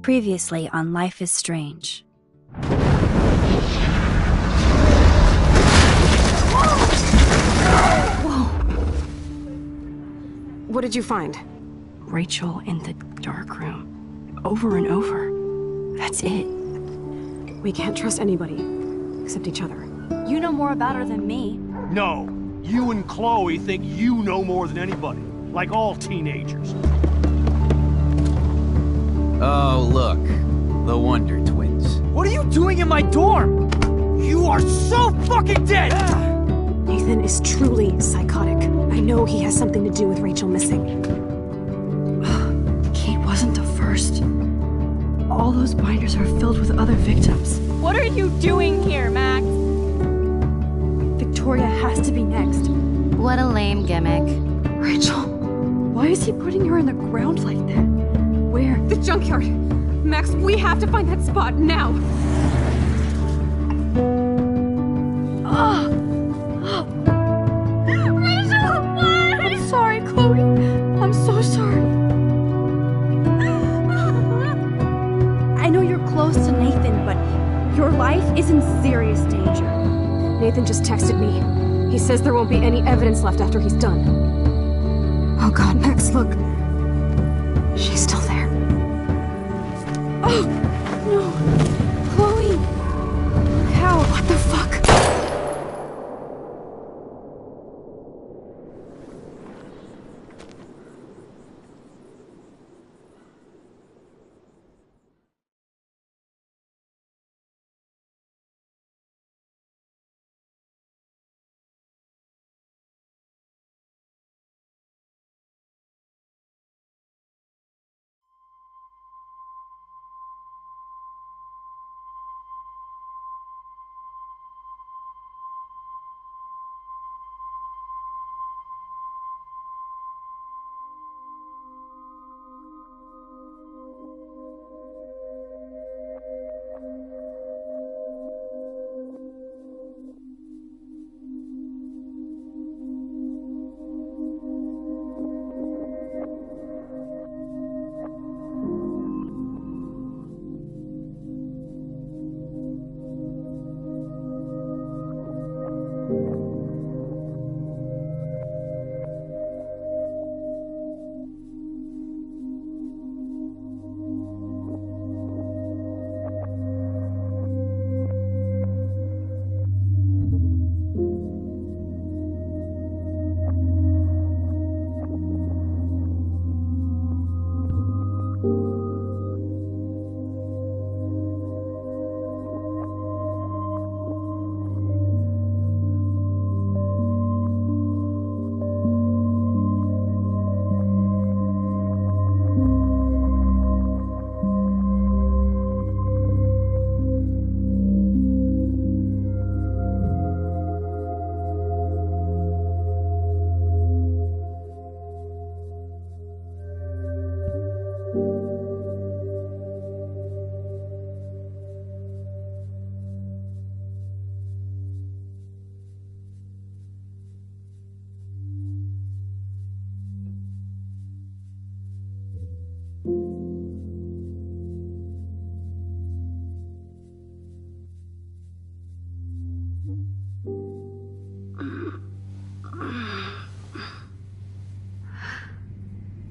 Previously on Life is Strange. Whoa! What did you find? Rachel in the dark room. Over and over. That's it. We can't trust anybody, except each other. You know more about her than me. No. You and Chloe think you know more than anybody. Like all teenagers. Oh, look. The Wonder Twins. What are you doing in my dorm? You are so fucking dead! Nathan is truly psychotic. I know he has something to do with Rachel missing. Kate wasn't the first. All those binders are filled with other victims. What are you doing here, Max? Victoria has to be next. What a lame gimmick. Rachel, why is he putting her in the ground like that? Where? The junkyard! Max, we have to find that spot now! Rachel, what? I'm sorry, Chloe. I'm so sorry. I know you're close to Nathan, but your life is in serious danger. Nathan just texted me. He says there won't be any evidence left after he's done. Oh god, Max, look. She's still there. Oh, no. Chloe. How? What the fuck?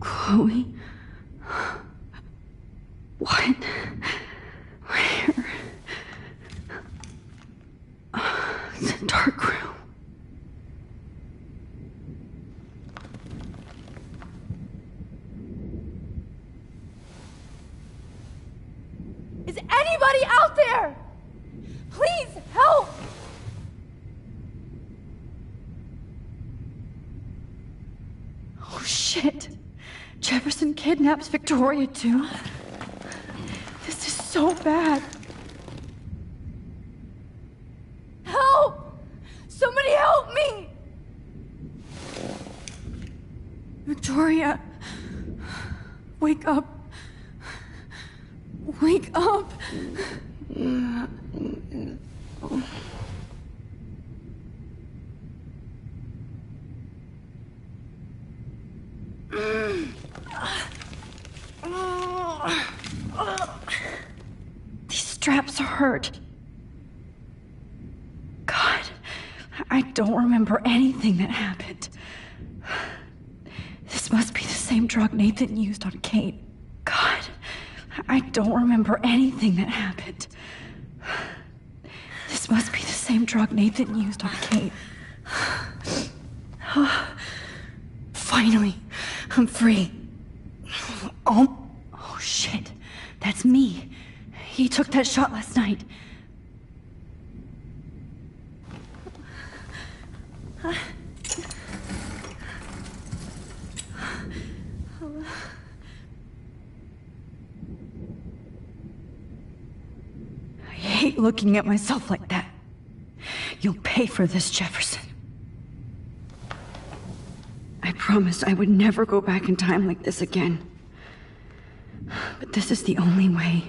Chloe? What? Where? It's a dark room. Is anybody out there? Please help! Oh shit. Jefferson kidnaps Victoria too. This is so bad. Help! Somebody help me! Victoria, wake up. Wake up. straps hurt. God, I don't remember anything that happened. This must be the same drug Nathan used on Kate. God, I don't remember anything that happened. This must be the same drug Nathan used on Kate. Finally, I'm free. Oh shit, that's me. He took that shot last night. I hate looking at myself like that. You'll pay for this, Jefferson. I promised I would never go back in time like this again. But this is the only way.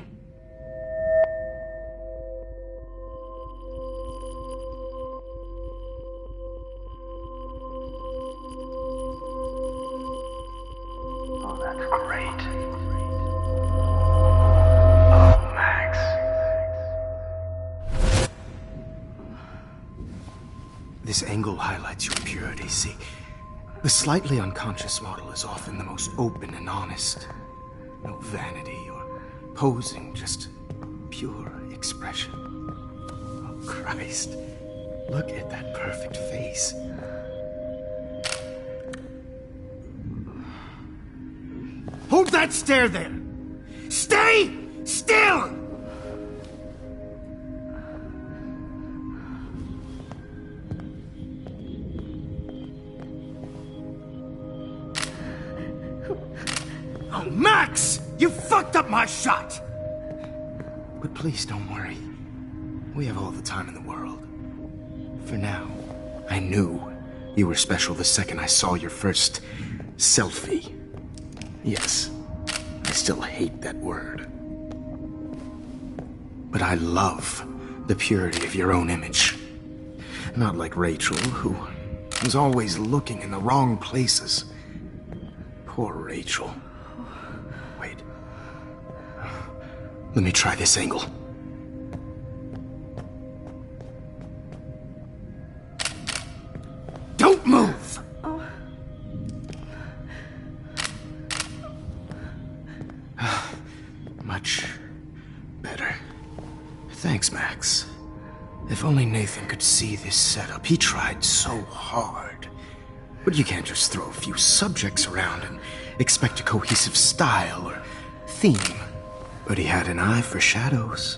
Oh, that's great. Oh, Max. This angle highlights your purity, see? The slightly unconscious model is often the most open and honest. No vanity or posing, just pure expression. Oh, Christ. Look at that perfect face. Hold that stare there! Stay still! Oh, Max! You fucked up my shot! But please don't worry. We have all the time in the world. For now, I knew you were special the second I saw your first selfie. Yes, I still hate that word. But I love the purity of your own image. Not like Rachel, who was always looking in the wrong places. Poor Rachel. Wait. Let me try this angle. Don't move! Much better. Thanks, Max. If only Nathan could see this setup. He tried so hard. But you can't just throw a few subjects around and expect a cohesive style or theme. But he had an eye for shadows,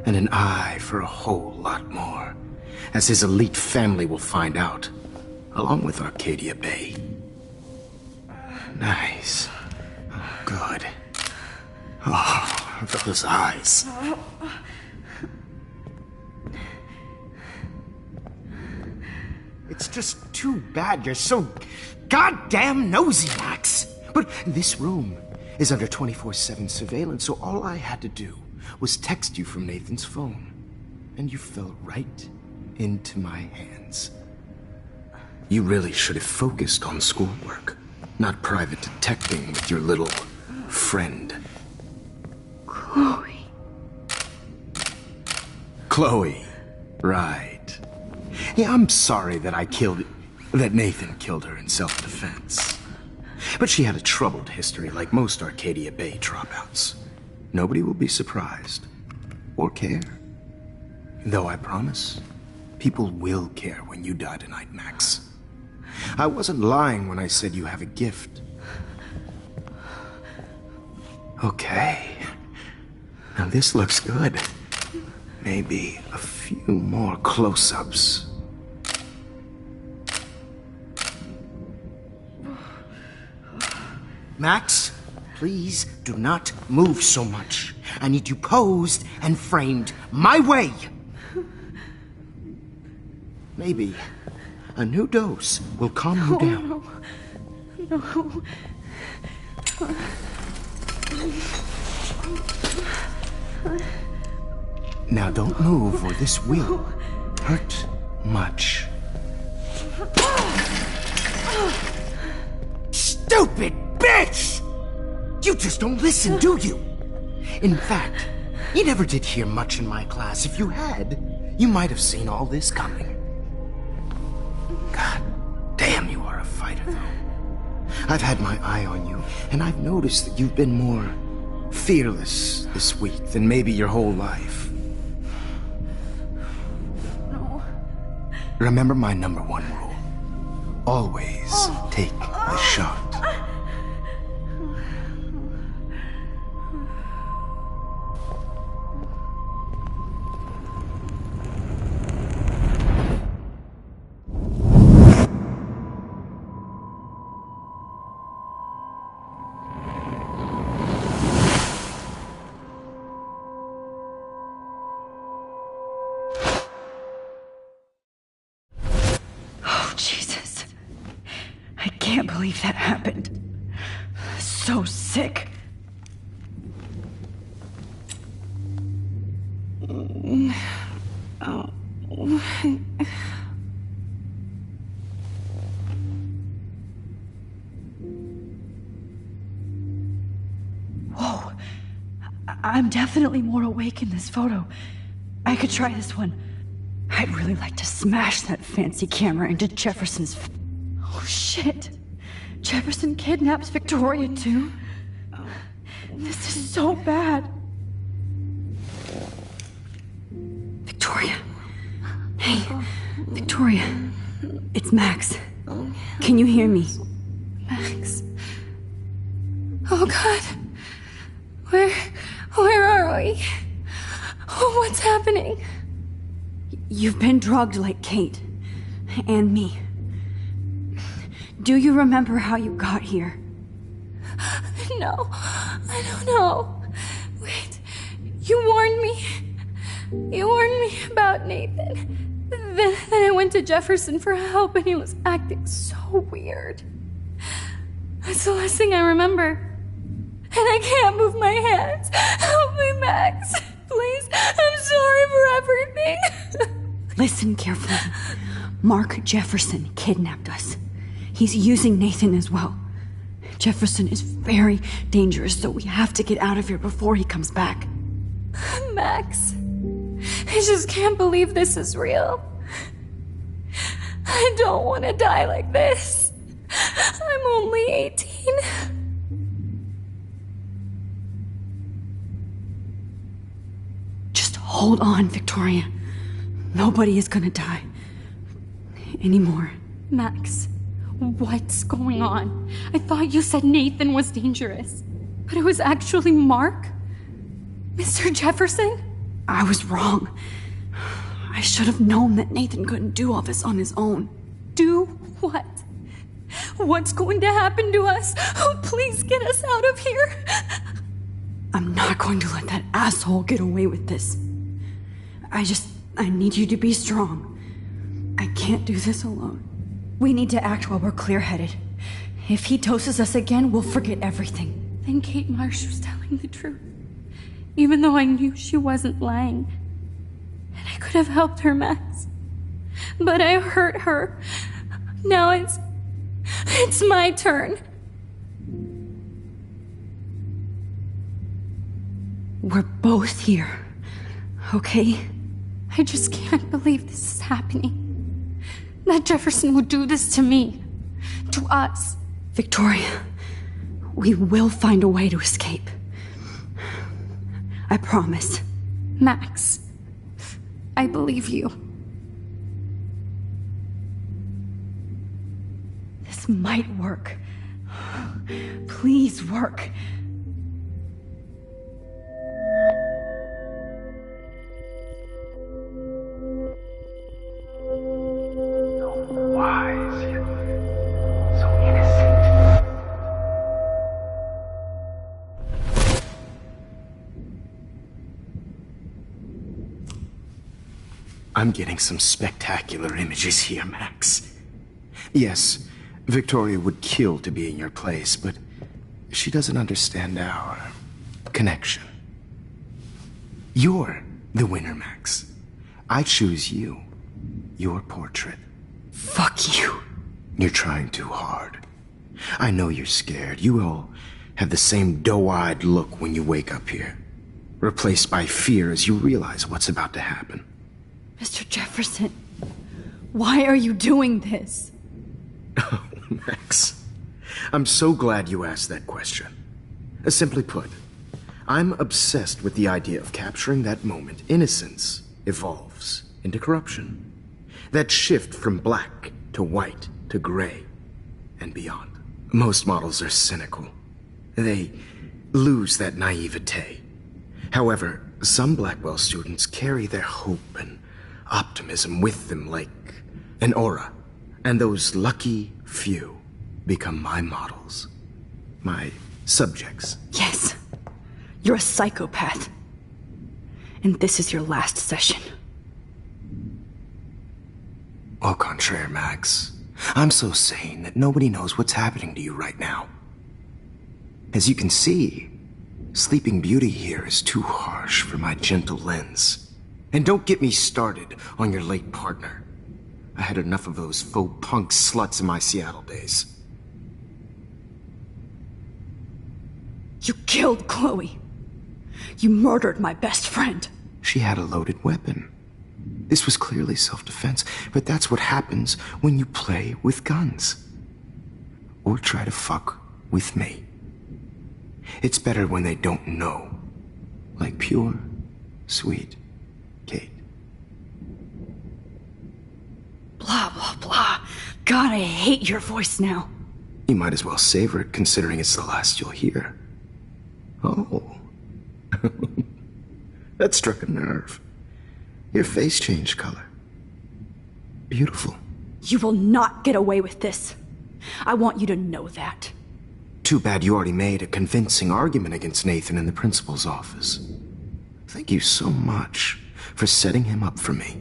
and an eye for a whole lot more, as his elite family will find out, along with Arcadia Bay. Nice. Oh, good. Oh, those eyes. It's just too bad you're so goddamn nosy, Max. But this room is under 24/7 surveillance, so all I had to do was text you from Nathan's phone. And you fell right into my hands. You really should have focused on schoolwork, not private detecting with your little friend. Chloe. Chloe, right. Yeah, I'm sorry that that Nathan killed her in self-defense. But she had a troubled history like most Arcadia Bay dropouts. Nobody will be surprised. Or care. Though I promise, people will care when you die tonight, Max. I wasn't lying when I said you have a gift. Okay. Now this looks good. Maybe a few more close-ups. Max, please do not move so much. I need you posed and framed my way. Maybe a new dose will calm you down. No. Now don't move or this will hurt much. Stupid bitch! You just don't listen, do you? In fact, You never did hear much in my class. If you had, you might have seen all this coming. God damn, you are a fighter, though. I've had my eye on you, and I've noticed that you've been more fearless this week than maybe your whole life. No. Remember my number one rule. Always take the shot. Jesus. I can't believe that happened. So sick. Whoa. I'm definitely more awake in this photo. I could try this one. I'd really like to smash that fancy camera into Jefferson's... Oh, shit. Jefferson kidnaps Victoria, too? This is so bad. Victoria. Hey, Victoria. It's Max. Can you hear me? Max. Oh, God. Where are we? Oh, what's happening? You've been drugged like Kate. And me. Do you remember how you got here? No, I don't know. Wait, you warned me. You warned me about Nathan. Then I went to Jefferson for help and he was acting so weird. That's the last thing I remember. And I can't move my hands. Help me, Max. Please, I'm sorry for everything. Listen carefully. Mark Jefferson kidnapped us. He's using Nathan as well. Jefferson is very dangerous, so we have to get out of here before he comes back. Max, I just can't believe this is real. I don't want to die like this. I'm only 18. Just hold on, Victoria. Nobody is gonna die. Anymore. Max, what's going on? I thought you said Nathan was dangerous, but it was actually Mark? Mr. Jefferson? I was wrong. I should have known that Nathan couldn't do all this on his own. Do what? What's going to happen to us? Oh, please get us out of here. I'm not going to let that asshole get away with this. I need you to be strong. I can't do this alone. We need to act while we're clear-headed. If he doses us again, we'll forget everything. Then Kate Marsh was telling the truth. Even though I knew she wasn't lying. And I could have helped her, Max. But I hurt her. Now it's my turn. We're both here, okay? I just can't believe this is happening. That Jefferson would do this to me. To us. Victoria, we will find a way to escape. I promise. Max, I believe you. This might work. Please work. Wise, yet so innocent. I'm getting some spectacular images here, Max. Yes, Victoria would kill to be in your place, but she doesn't understand our connection. You're the winner, Max. I choose you. Your portrait. Fuck you. You're trying too hard. I know you're scared. You all have the same doe-eyed look when you wake up here. replaced by fear as you realize what's about to happen. Mr. Jefferson, why are you doing this? Oh, Max, I'm so glad you asked that question. Simply put, I'm obsessed with the idea of capturing that moment innocence evolves into corruption. That shift from black to white to gray and beyond. Most models are cynical. They lose that naivete. However, some Blackwell students carry their hope and optimism with them like an aura. And those lucky few become my models. My subjects. Yes. You're a psychopath. And this is your last session. Au contraire, Max. I'm so sane that nobody knows what's happening to you right now. As you can see, Sleeping Beauty here is too harsh for my gentle lens. And don't get me started on your late partner. I had enough of those faux punk sluts in my Seattle days. You killed Chloe. You murdered my best friend. She had a loaded weapon. This was clearly self-defense, but that's what happens when you play with guns. Or try to fuck with me. It's better when they don't know. Like pure, sweet Kate. Blah, blah, blah. God, I hate your voice now. You might as well savor it, considering it's the last you'll hear. Oh. That struck a nerve. Your face changed color. Beautiful. You will not get away with this. I want you to know that. Too bad you already made a convincing argument against Nathan in the principal's office. Thank you so much for setting him up for me.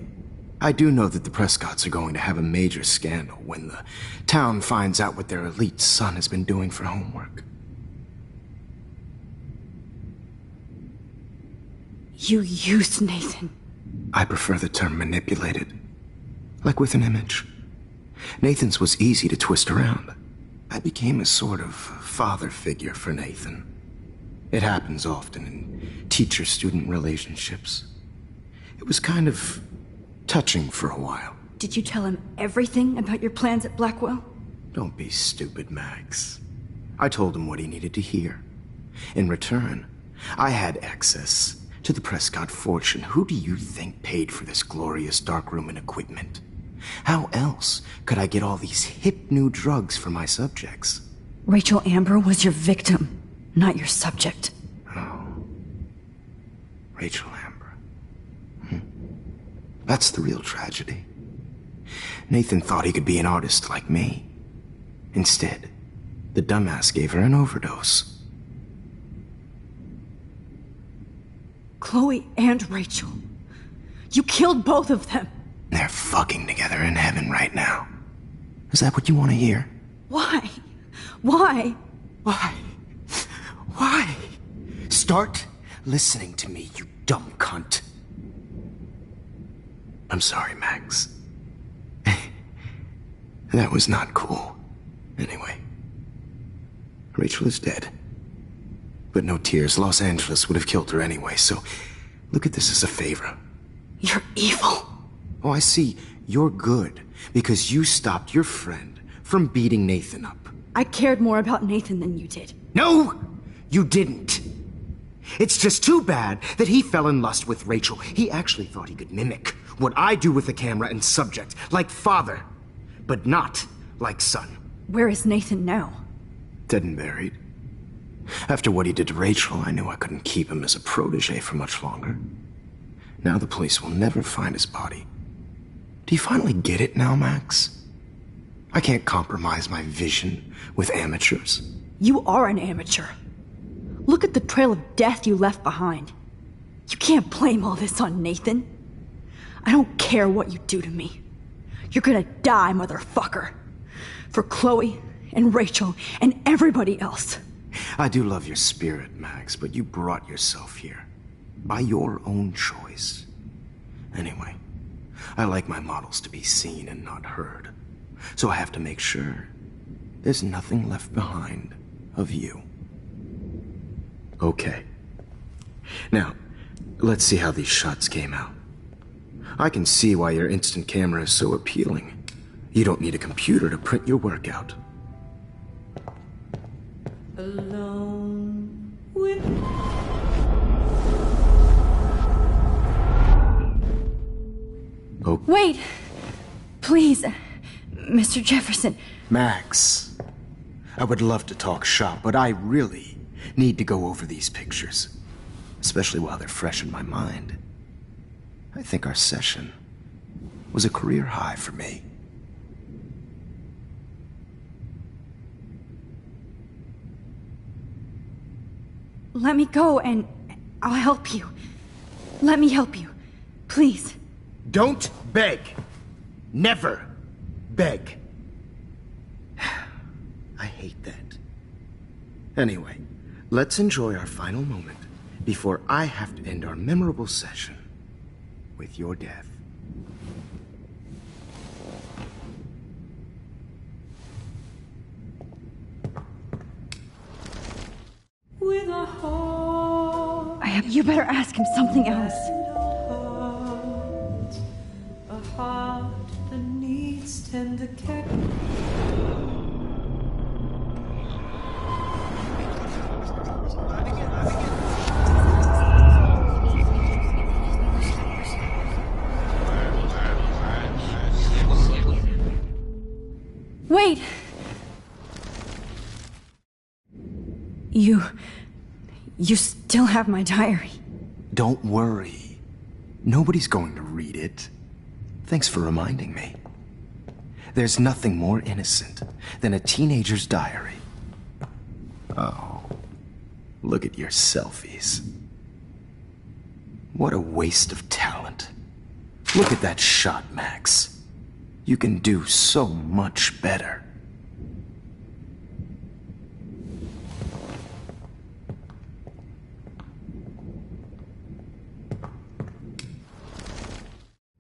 I do know that the Prescotts are going to have a major scandal when the town finds out what their elite son has been doing for homework. You used Nathan. I prefer the term manipulated. Like with an image. Nathan's was easy to twist around. I became a sort of father figure for Nathan. It happens often in teacher-student relationships. It was kind of touching for a while. Did you tell him everything about your plans at Blackwell? Don't be stupid, Max. I told him what he needed to hear. In return, I had access to the Prescott fortune. Who do you think paid for this glorious darkroom and equipment? How else could I get all these hip new drugs for my subjects? Rachel Amber was your victim, not your subject. Oh. Rachel Amber. That's the real tragedy. Nathan thought he could be an artist like me. Instead, the dumbass gave her an overdose. Chloe and Rachel. You killed both of them. They're fucking together in heaven right now. Is that what you want to hear? Why? Why? Why? Why? Start listening to me, you dumb cunt. I'm sorry, Max. That was not cool. Anyway, Rachel is dead. But no tears. Los Angeles would have killed her anyway, so look at this as a favor. You're evil. Oh, I see. You're good because you stopped your friend from beating Nathan up. I cared more about Nathan than you did. No, you didn't. It's just too bad that he fell in lust with Rachel. He actually thought he could mimic what I do with the camera and subject, like father, but not like son. Where is Nathan now? Dead and buried. After what he did to Rachel, I knew I couldn't keep him as a protege for much longer. Now the police will never find his body. Do you finally get it now, Max? I can't compromise my vision with amateurs. You are an amateur. Look at the trail of death you left behind. You can't blame all this on Nathan. I don't care what you do to me. You're gonna die, motherfucker. For Chloe and Rachel and everybody else. I do love your spirit, Max, but you brought yourself here. By your own choice. Anyway, I like my models to be seen and not heard. So I have to make sure there's nothing left behind of you. Okay. Now, Let's see how these shots came out. I can see why your instant camera is so appealing. You don't need a computer to print your work out. Alone with Oh. Wait! Please, Mr. Jefferson. Max, I would love to talk shop, but I really need to go over these pictures. Especially while they're fresh in my mind. I think our session was a career high for me. Let me go and I'll help you. Let me help you. Please. Don't beg. Never beg. I hate that. Anyway, let's enjoy our final moment before I have to end our memorable session with your death. with a heart. You better ask him something else. A heart that needs tender care. Wait! You still have my diary. Don't worry. Nobody's going to read it. Thanks for reminding me. There's nothing more innocent than a teenager's diary. Oh, look at your selfies. What a waste of talent. Look at that shot, Max. You can do so much better.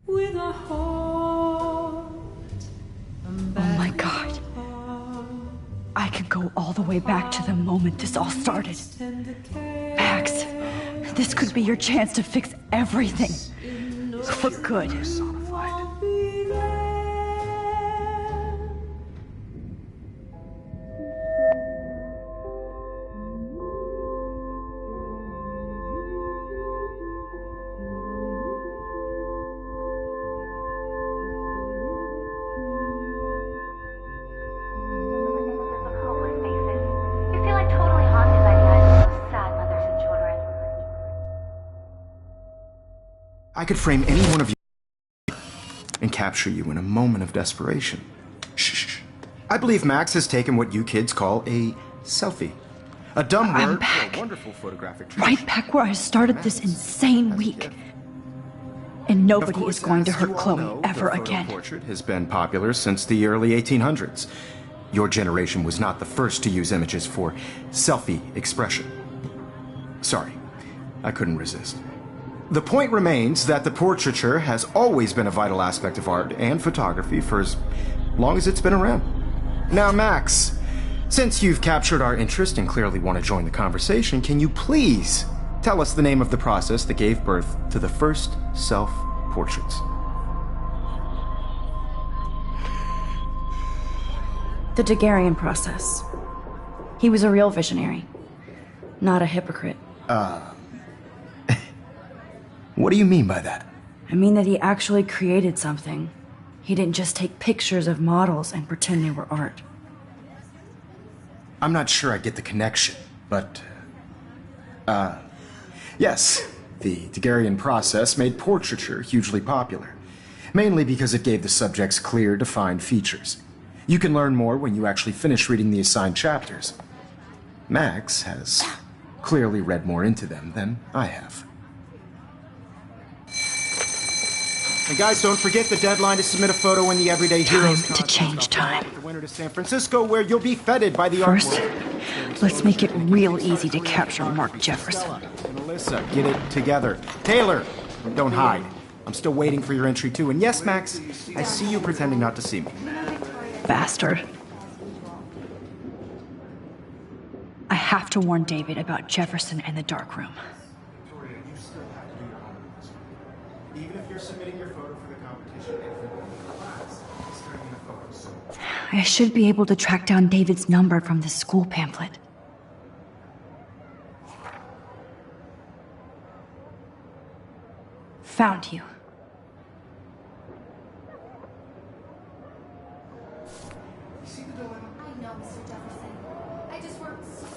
With a heart. Oh my God. I could go all the way back to the moment this all started. Max, this could be your chance to fix everything. For good. I could frame any one of you and capture you in a moment of desperation. Shh. I believe Max has taken what you kids call a selfie. A dumb word for a wonderful photographic trick. Right back where I started this insane week. And nobody is going to hurt Chloe ever again. The portrait has been popular since the early 1800s. Your generation was not the first to use images for selfie expression. Sorry, I couldn't resist. The point remains that the portraiture has always been a vital aspect of art and photography for as long as it's been around. Now, Max, since you've captured our interest and clearly want to join the conversation, can you please tell us the name of the process that gave birth to the first self-portraits? The Daguerrean process. He was a real visionary, not a hypocrite. What do you mean by that? I mean that he actually created something. He didn't just take pictures of models and pretend they were art. I'm not sure I get the connection, but... yes, the Daguerrean process made portraiture hugely popular, mainly because it gave the subjects clear, defined features. You can learn more when you actually finish reading the assigned chapters. Max has clearly read more into them than I have. And guys, don't forget the deadline to submit a photo in the Everyday Heroes Time to change time. The winter to San Francisco, where you'll be feted by the First, art world. let's make it real easy to capture Mark Jefferson. And Alyssa, get it together. Taylor, don't hide. I'm still waiting for your entry too. And yes, Max, I see you pretending not to see me. Bastard. I have to warn David about Jefferson and the dark room. Even if you're submitting your photo for the competition, everyone in the class is turning in a photo, so... I should be able to track down David's number from the school pamphlet. Found you. See the dilemma? I know, Mr. Jefferson. I just worked so...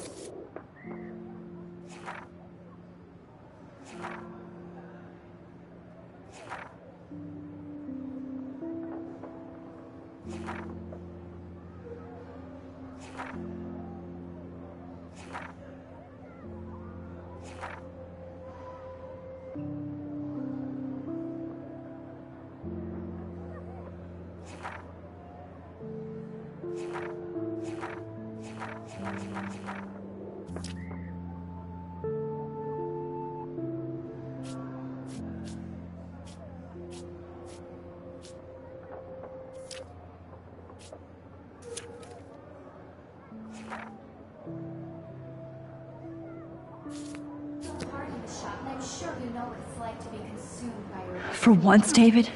For once, David,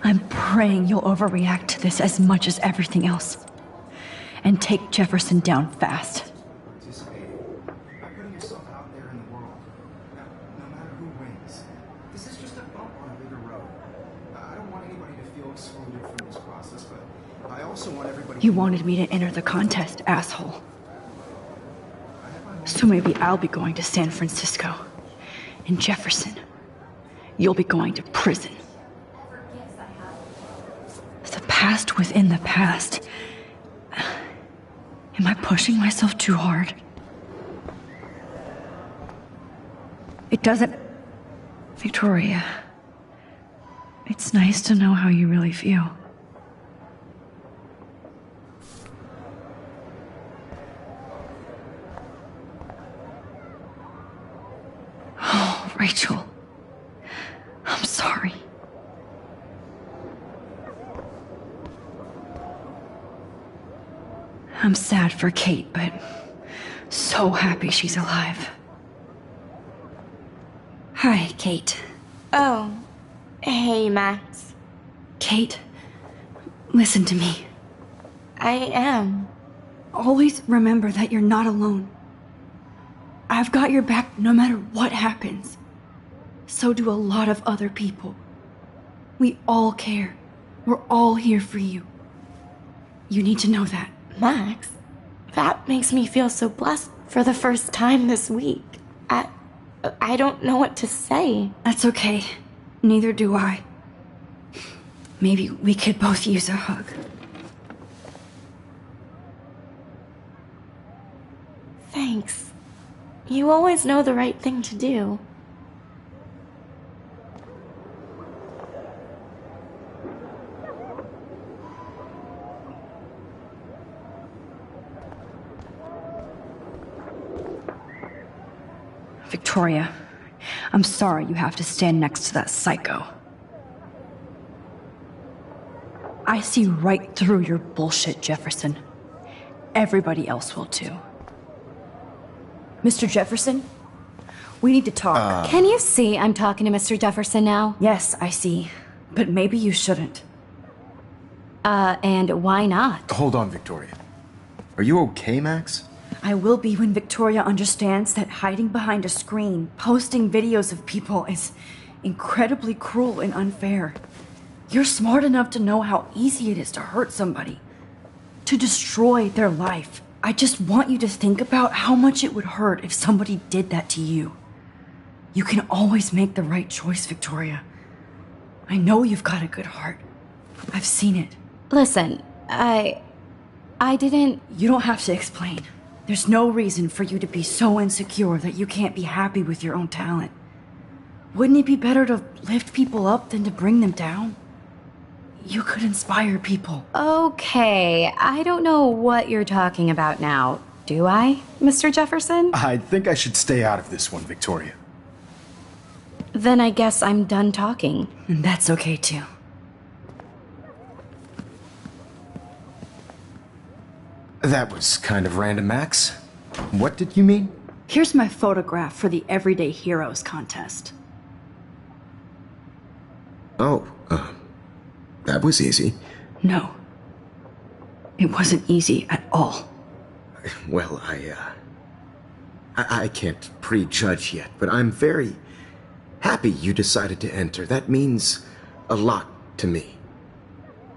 I'm praying you'll overreact to this as much as everything else. And take Jefferson down fast. Participating by putting yourself out there in the world. No matter who wins, this is just a bump on a bigger road. I don't want anybody to feel excluded from this process, but I also want everybody... You wanted me to enter the contest, asshole. So maybe I'll be going to San Francisco. And Jefferson, you'll be going to prison. The past within the past. Am I pushing myself too hard? It doesn't... Victoria, it's nice to know how you really feel. Oh, Rachel. I'm sorry. I'm sad for Kate, but so happy she's alive. Hi, Kate. Oh. Hey, Max. Kate, listen to me. I am. Always remember that you're not alone. I've got your back no matter what happens. So do a lot of other people. We all care. We're all here for you. You need to know that. Max, that makes me feel so blessed for the first time this week. I don't know what to say. That's okay. Neither do I. Maybe we could both use a hug. Thanks. You always know the right thing to do. Victoria, I'm sorry you have to stand next to that psycho. I see right through your bullshit, Jefferson. Everybody else will too. Mr. Jefferson, we need to talk. Can you see I'm talking to Mr. Jefferson now? Yes, I see. But maybe you shouldn't. And why not? Hold on, Victoria. Are you okay, Max? I will be when Victoria understands that hiding behind a screen, posting videos of people is incredibly cruel and unfair. You're smart enough to know how easy it is to hurt somebody, to destroy their life. I just want you to think about how much it would hurt if somebody did that to you. You can always make the right choice, Victoria. I know you've got a good heart. I've seen it. Listen, I didn't... You don't have to explain. There's no reason for you to be so insecure that you can't be happy with your own talent. Wouldn't it be better to lift people up than to bring them down? You could inspire people. Okay, I don't know what you're talking about now. Do I, Mr. Jefferson? I think I should stay out of this one, Victoria. Then I guess I'm done talking. And that's okay too. That was kind of random, Max. What did you mean? Here's my photograph for the Everyday Heroes contest. Oh, that was easy. No. It wasn't easy at all. Well, I can't prejudge yet, but I'm very happy you decided to enter. That means a lot to me.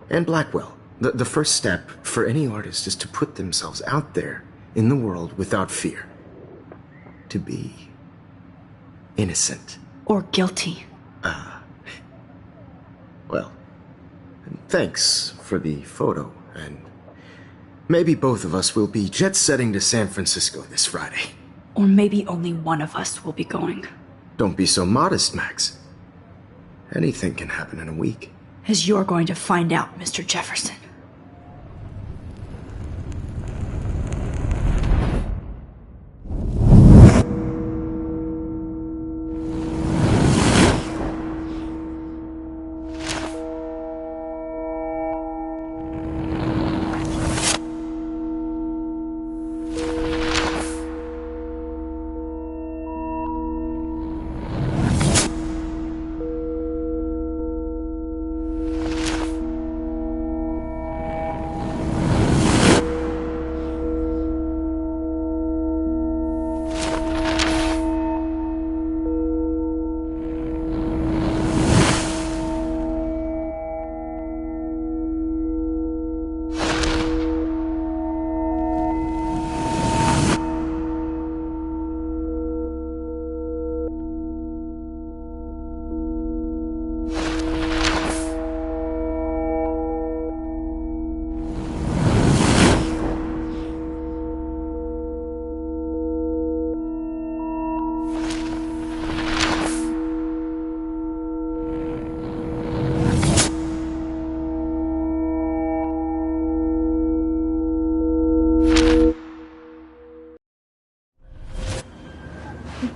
And Blackwell. The first step for any artist is to put themselves out there in the world without fear. To be innocent. Or guilty. Well, thanks for the photo, and maybe both of us will be jet-setting to San Francisco this Friday. Or maybe only one of us will be going. Don't be so modest, Max. Anything can happen in a week. As you're going to find out, Mr. Jefferson.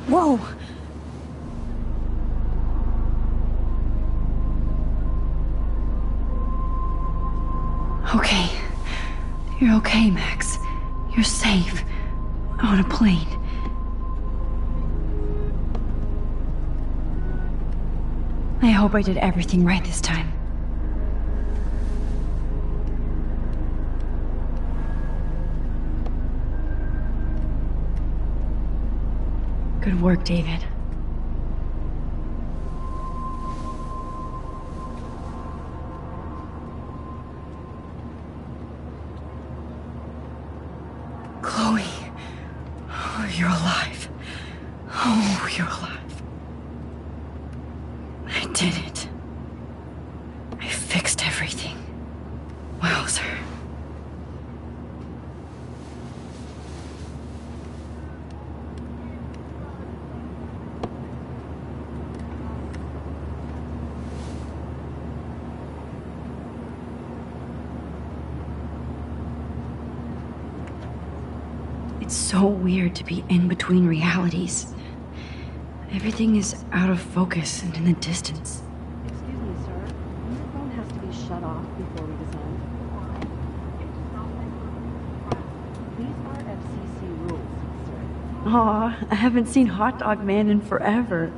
Whoa! Okay. You're okay, Max. You're safe. On a plane. I hope I did everything right this time. Good work, David. Chloe. Oh, you're alive. Oh, you're alive. I did it. I fixed everything. Wowzer. It's so weird to be in between realities. Everything is out of focus and in the distance. Excuse me, sir. Your phone has to be shut off before we descend. These are FCC rules, sir. Aw, I haven't seen Hot Dog Man in forever.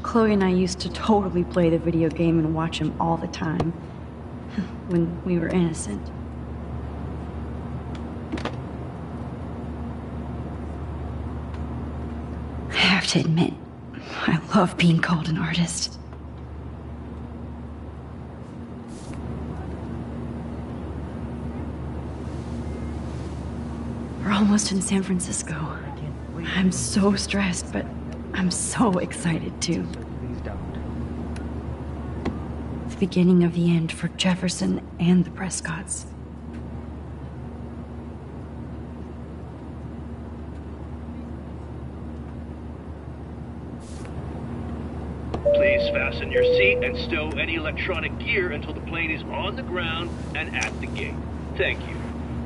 Chloe and I used to totally play the video game and watch him all the time. When we were innocent. I have to admit, I love being called an artist. We're almost in San Francisco. I'm so stressed, but I'm so excited too. The beginning of the end for Jefferson and the Prescotts. Please fasten your seat and stow any electronic gear until the plane is on the ground and at the gate. Thank you.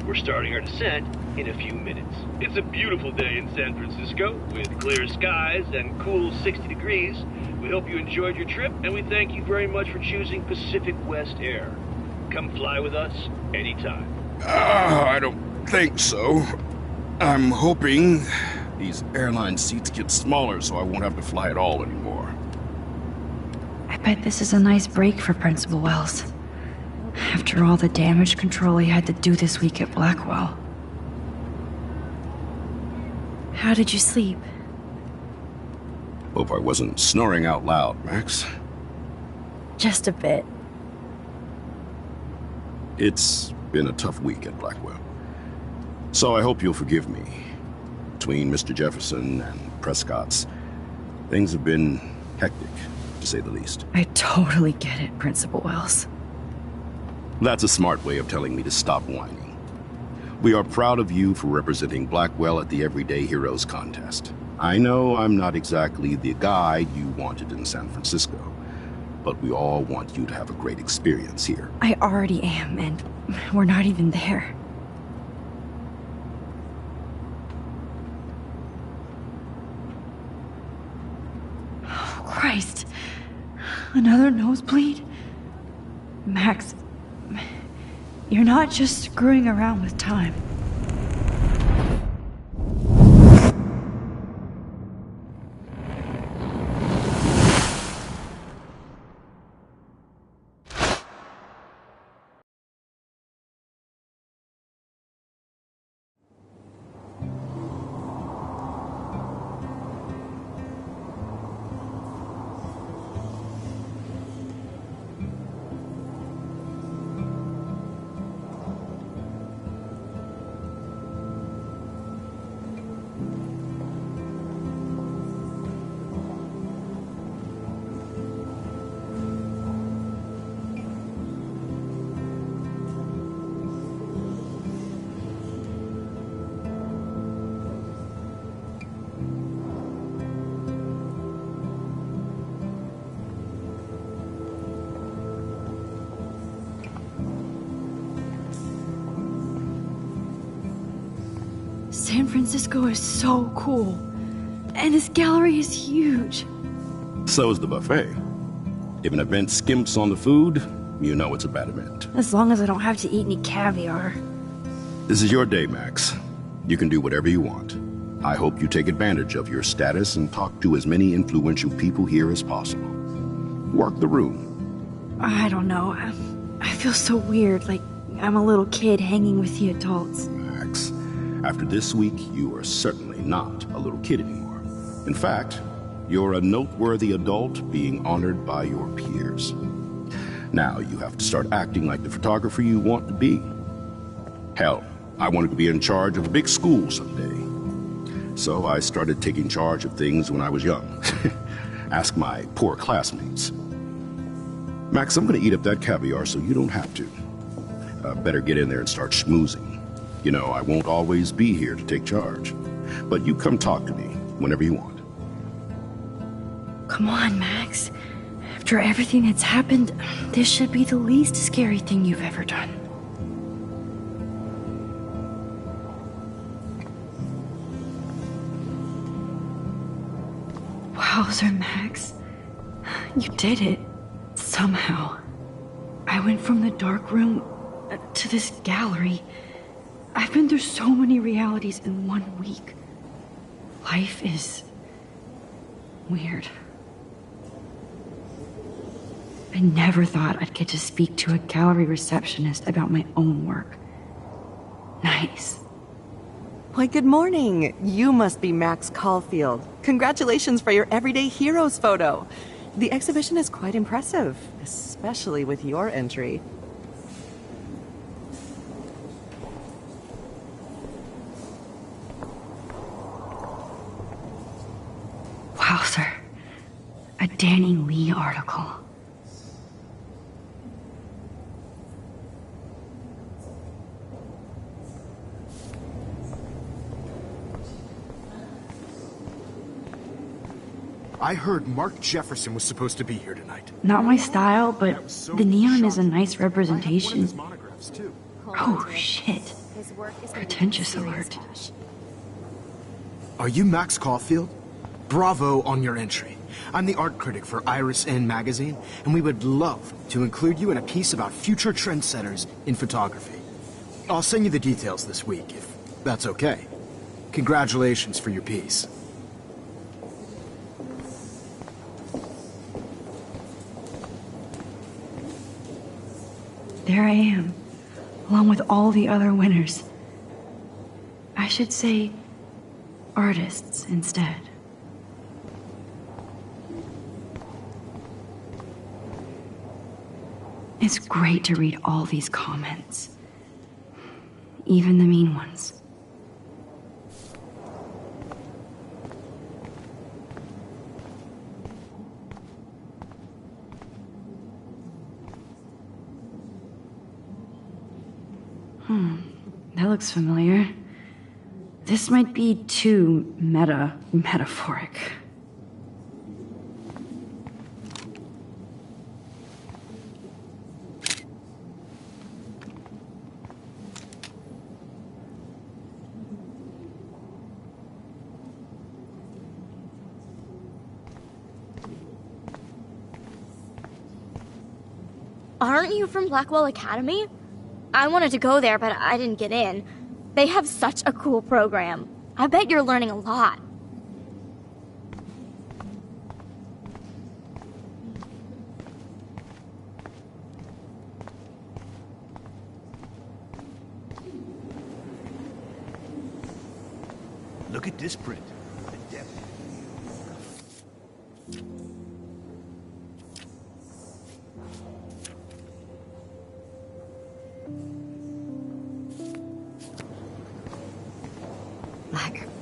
We're starting our descent in a few minutes. It's a beautiful day in San Francisco with clear skies and cool 60 degrees. We hope you enjoyed your trip, and we thank you very much for choosing Pacific West Air. Come fly with us anytime. I don't think so. I'm hoping these airline seats get smaller so I won't have to fly at all anymore. I bet this is a nice break for Principal Wells. After all the damage control he had to do this week at Blackwell. How did you sleep? Hope I wasn't snoring out loud, Max. Just a bit. It's been a tough week at Blackwell. So I hope you'll forgive me. Between Mr. Jefferson and Prescott's, things have been hectic, to say the least. I totally get it, Principal Wells. That's a smart way of telling me to stop whining. We are proud of you for representing Blackwell at the Everyday Heroes contest. I know I'm not exactly the guy you wanted in San Francisco, but we all want you to have a great experience here. I already am, and we're not even there. Oh, Christ. Another nosebleed? Max, you're not just screwing around with time. San Francisco is so cool. And this gallery is huge. So is the buffet. If an event skimps on the food, you know it's a bad event. As long as I don't have to eat any caviar. This is your day, Max. You can do whatever you want. I hope you take advantage of your status and talk to as many influential people here as possible. Work the room. I don't know. I feel so weird, like I'm a little kid hanging with the adults. Max, after this week, you are certainly not a little kid anymore. In fact, you're a noteworthy adult being honored by your peers. Now you have to start acting like the photographer you want to be. Hell, I wanted to be in charge of a big school someday. So I started taking charge of things when I was young. Ask my poor classmates. Max, I'm gonna eat up that caviar so you don't have to. Better get in there and start schmoozing. You know, I won't always be here to take charge. But you come talk to me whenever you want. Come on, Max. After everything that's happened, this should be the least scary thing you've ever done. Wowzer, Max. You did it. Somehow. I went from the dark room to this gallery. I've been through so many realities in 1 week. Life is weird. I never thought I'd get to speak to a gallery receptionist about my own work. Nice. Why, good morning. You must be Max Caulfield. Congratulations for your Everyday Heroes photo. The exhibition is quite impressive, especially with your entry. Wowzer. A Danny Lee article. I heard Mark Jefferson was supposed to be here tonight. Not my style, but the neon is a nice representation. Oh, shit. Pretentious alert. Are you Max Caulfield? Bravo on your entry. I'm the art critic for Iris N magazine, and we would love to include you in a piece about future trendsetters in photography. I'll send you the details this week, if that's okay. Congratulations for your piece. there I am, along with all the other winners. I should say artists instead. It's great to read all these comments, even the mean ones. That looks familiar. This might be too metaphoric. Aren't you from Blackwell Academy? I wanted to go there, but I didn't get in. They have such a cool program. I bet you're learning a lot. Look at this print. The depth.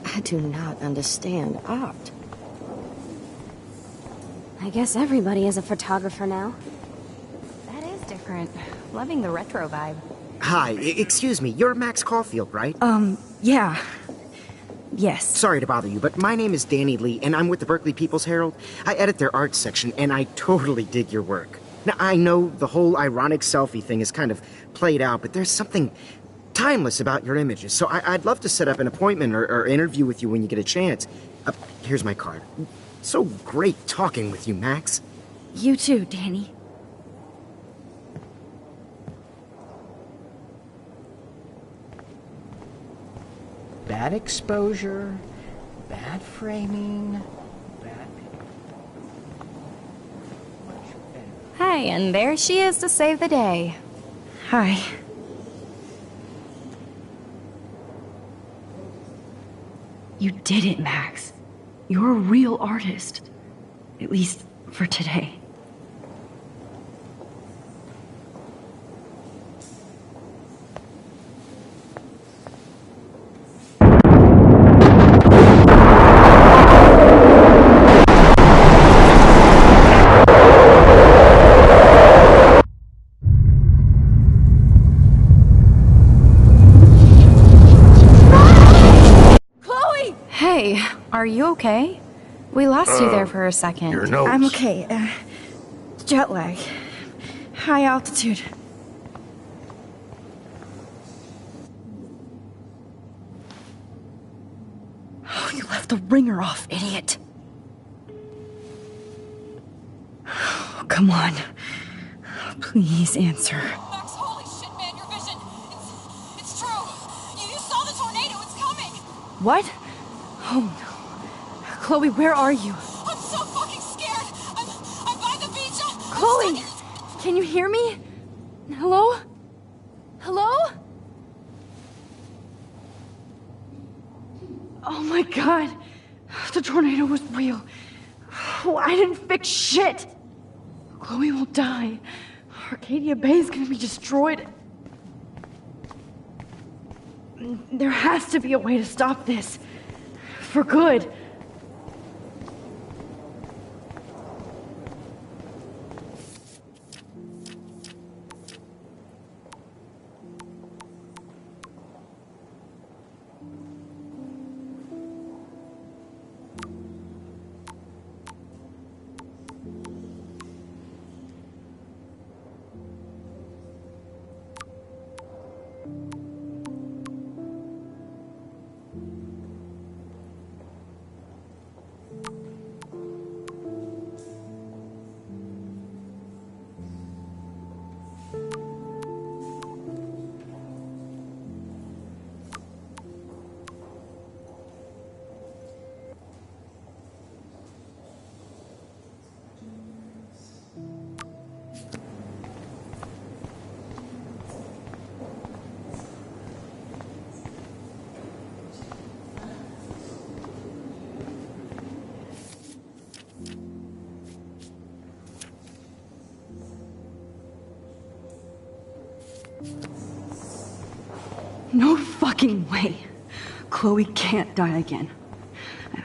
I do not understand art. I guess everybody is a photographer now. That is different. Loving the retro vibe. Hi, excuse me, you're Max Caulfield, right? Yeah. Yes. Sorry to bother you, but my name is Danny Lee, and I'm with the Berkeley People's Herald. I edit their art section, and I totally dig your work. Now, I know the whole ironic selfie thing is kind of played out, but there's something timeless about your images, so I'd love to set up an appointment or interview with you when you get a chance. Here's my card. So great talking with you, Max. You too, Danny. Bad exposure, bad framing, bad... Hi, and there she is to save the day. Hi. You did it, Max. You're a real artist. At least for today. Hey, are you okay? We lost you there for a second. Your nose. I'm okay. Jet lag. High altitude. Oh, you left the ringer off, idiot. Oh, come on. Please answer. Max, holy shit, man, your vision. It's true. You saw the tornado. It's coming. What? Oh no. Chloe, where are you? I'm so fucking scared. I'm by the beach. Chloe! Can you hear me? Hello? Hello? Oh my god. The tornado was real. Oh, I didn't fix shit. Chloe will die. Arcadia Bay is gonna be destroyed. There has to be a way to stop this. For good. No fucking way. Chloe can't die again.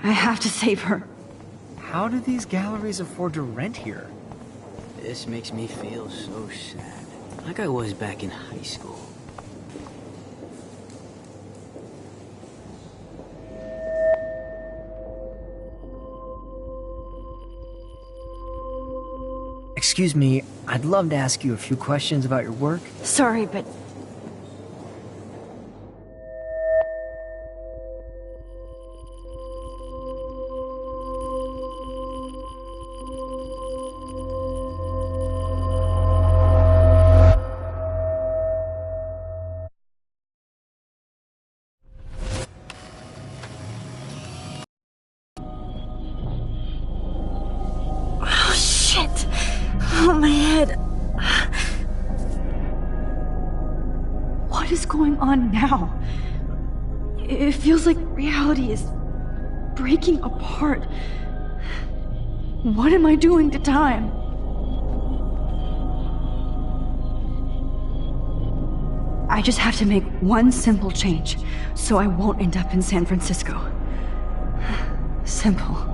I have to save her. How do these galleries afford to rent here? This makes me feel so sad. Like I was back in high school. Excuse me, I'd love to ask you a few questions about your work. Sorry, but... Oh, shit! Oh, my head. What is going on now? It feels like reality is breaking apart. What am I doing to time? I just have to make one simple change, so I won't end up in San Francisco. Simple.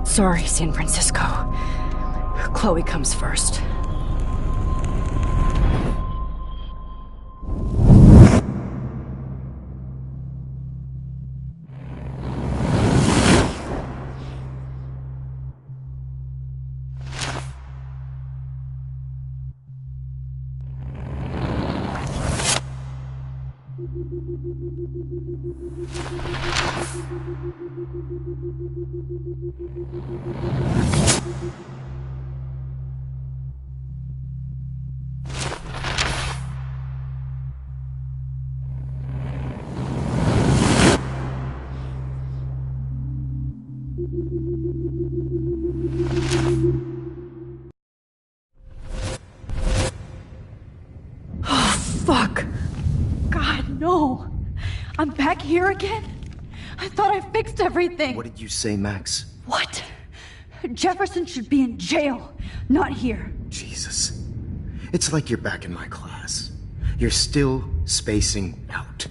Sorry, San Francisco. Chloe comes first. Fuck! God, no! I'm back here again? I thought I fixed everything! What did you say, Max? What? Jefferson should be in jail, not here. Jesus. It's like you're back in my class. You're still spacing out.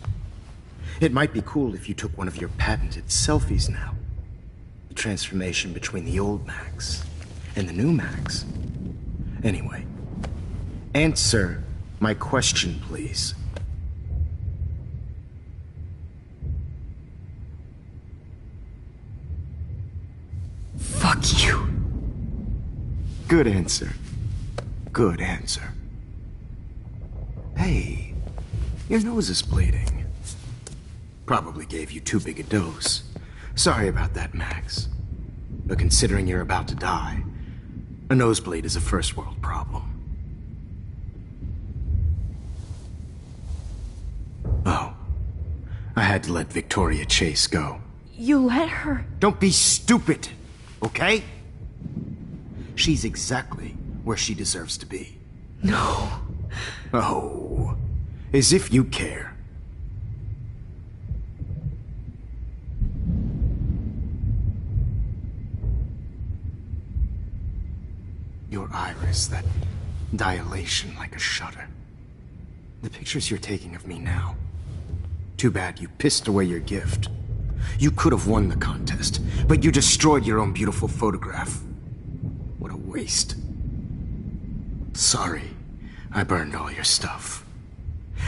It might be cool if you took one of your patented selfies now. The transformation between the old Max and the new Max. Anyway, answer my question, please. Fuck you. Good answer. Good answer. Hey, your nose is bleeding. Probably gave you too big a dose. Sorry about that, Max. But considering you're about to die, a nosebleed is a first world problem. Oh, I had to let Victoria Chase go. You let her? Don't be stupid, okay? She's exactly where she deserves to be. No. Oh, as if you care. Your iris, that dilation like a shutter. The pictures you're taking of me now. Too bad you pissed away your gift. You could have won the contest, but you destroyed your own beautiful photograph. What a waste. Sorry, I burned all your stuff.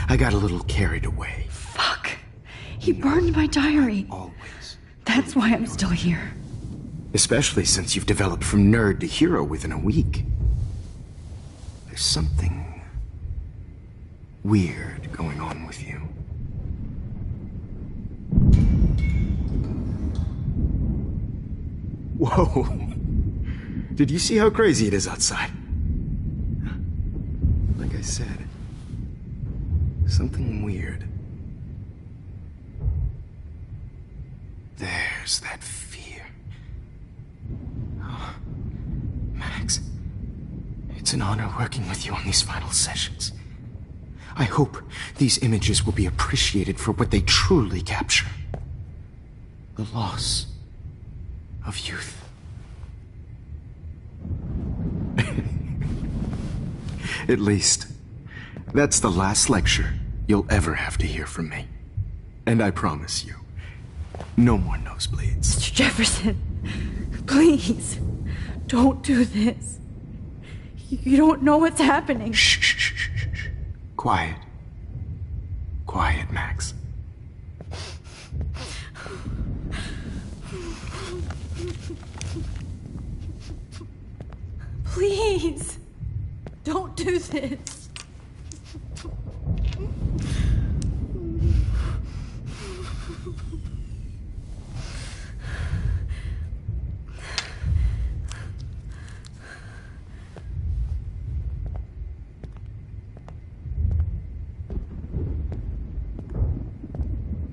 I got a little carried away. Fuck. He burned my diary. Always. That's why I'm still here. Especially since you've developed from nerd to hero within a week. There's something weird going on with you. Whoa! Did you see how crazy it is outside? Like I said, something weird. There's that fear. Oh, Max, it's an honor working with you on these final sessions. I hope these images will be appreciated for what they truly capture. The loss of youth. At least, that's the last lecture you'll ever have to hear from me. And I promise you, no more nosebleeds. Mr. Jefferson, please, don't do this. You don't know what's happening. Shh. Quiet. Quiet, Max. Please, don't do this.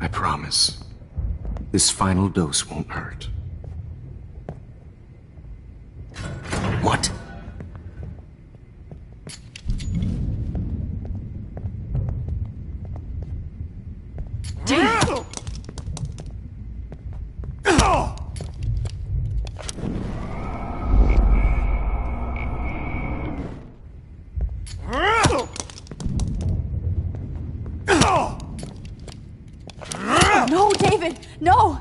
I promise, this final dose won't hurt. What? Damn! No, David, no!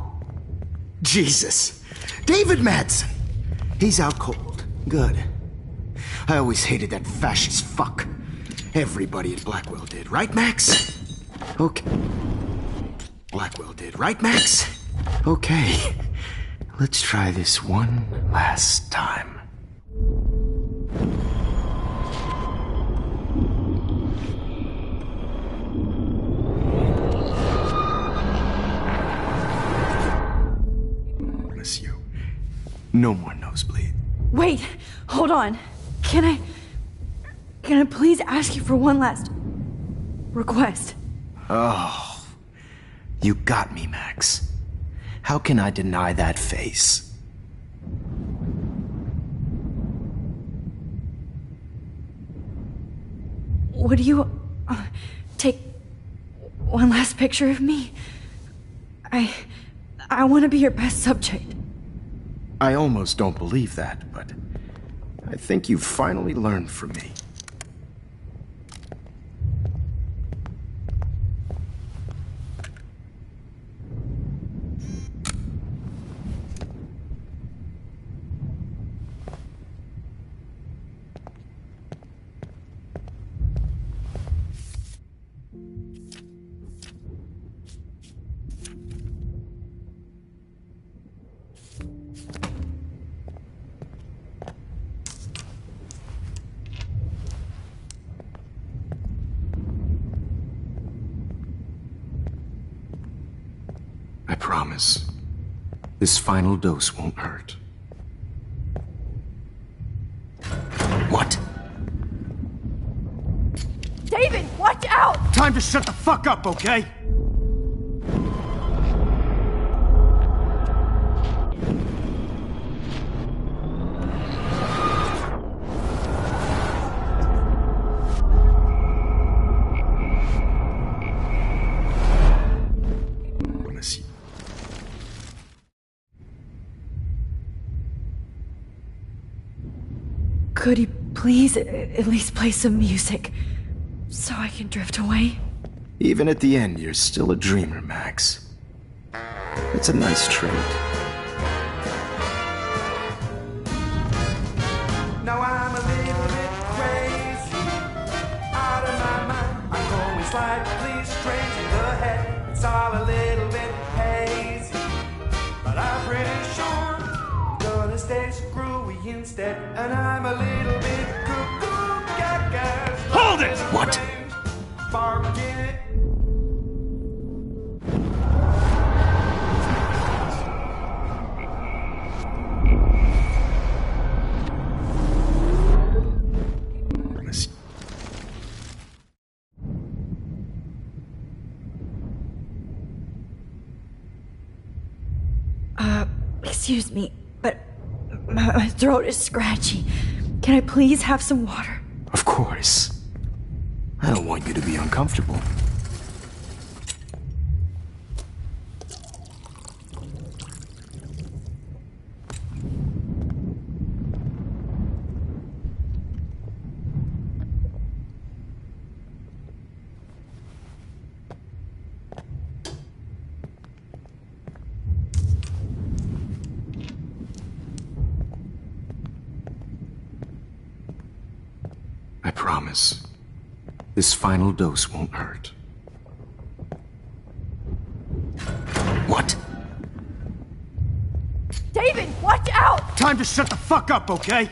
Jesus. David Madsen. He's out cold. Good. I always hated that fascist fuck. Everybody at Blackwell did, right, Max? Okay. Blackwell did, right, Max? Okay. Let's try this one last time. Miss you. No more nosebleed. Wait, hold on. Can I please ask you for one last request? Oh, you got me, Max. How can I deny that face? Would you take one last picture of me? I want to be your best subject. I almost don't believe that, but I think you've finally learned from me. I promise, this final dose won't hurt. What? David, watch out! Time to shut the fuck up, okay? Could you please at least play some music so I can drift away? Even at the end, you're still a dreamer, Max. It's a nice trait. Now I'm a little bit crazy, out of my mind. I'm going slightly strange in the head. It's all a little bit hazy, but I'm pretty sure I'm gonna stay screwy instead. And I'm a little bit cuckoo, gaga. Hold it! What? Forget. Excuse me, but my throat is scratchy. Can I please have some water? Of course. I don't want you to be uncomfortable. promise. This final dose won't hurt. What? David, watch out! Time to shut the fuck up, okay?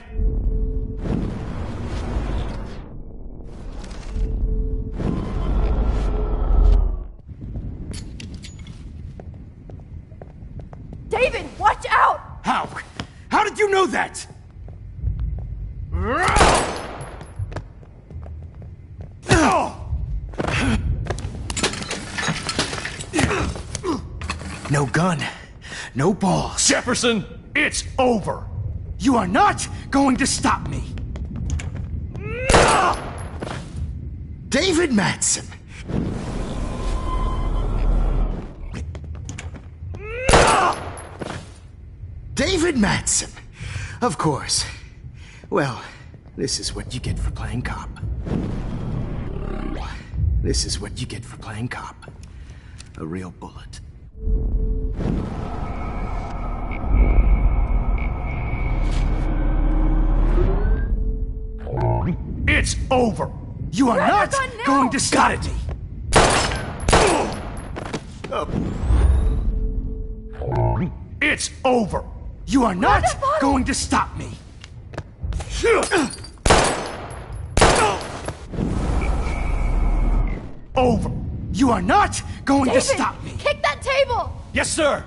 David, watch out! How? How did you know that? No gun. No balls. Jefferson, it's over. You are not going to stop me. David Madsen. David Madsen. Of course. Well, this is what you get for playing cop. This is what you get for playing cop. A real bullet. It's over. You are not going to stop me. It's over. You are not going to stop me. Over. You are not going to stop me. Kick that table! Yes, sir.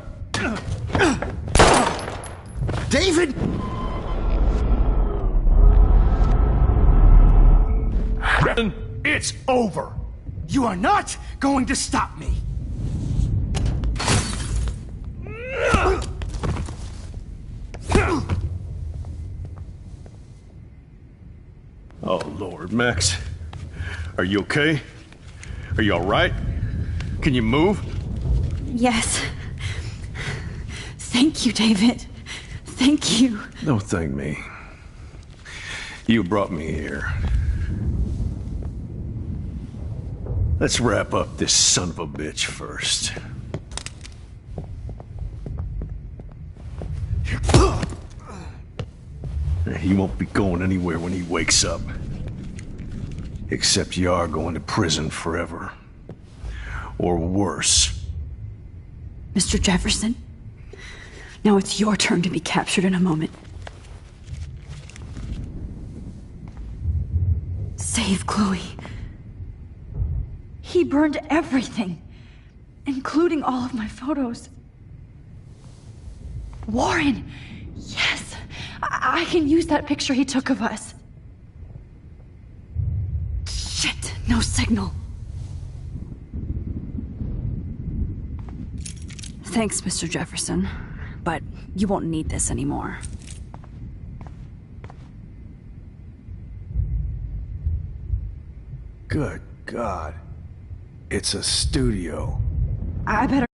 David! It's over. You are not going to stop me. Oh, Lord, Max. Are you okay? Are you all right? Can you move? Yes. Thank you, David. Thank you. Don't thank me. You brought me here. Let's wrap up this son of a bitch first. He won't be going anywhere when he wakes up. Except you are going to prison forever. Or worse. Mr. Jefferson, now it's your turn to be captured in a moment. Save Chloe. He burned everything, including all of my photos. Warren! Yes! I can use that picture he took of us. Shit! No signal. Thanks, Mr. Jefferson, but you won't need this anymore. Good God. It's a studio. I better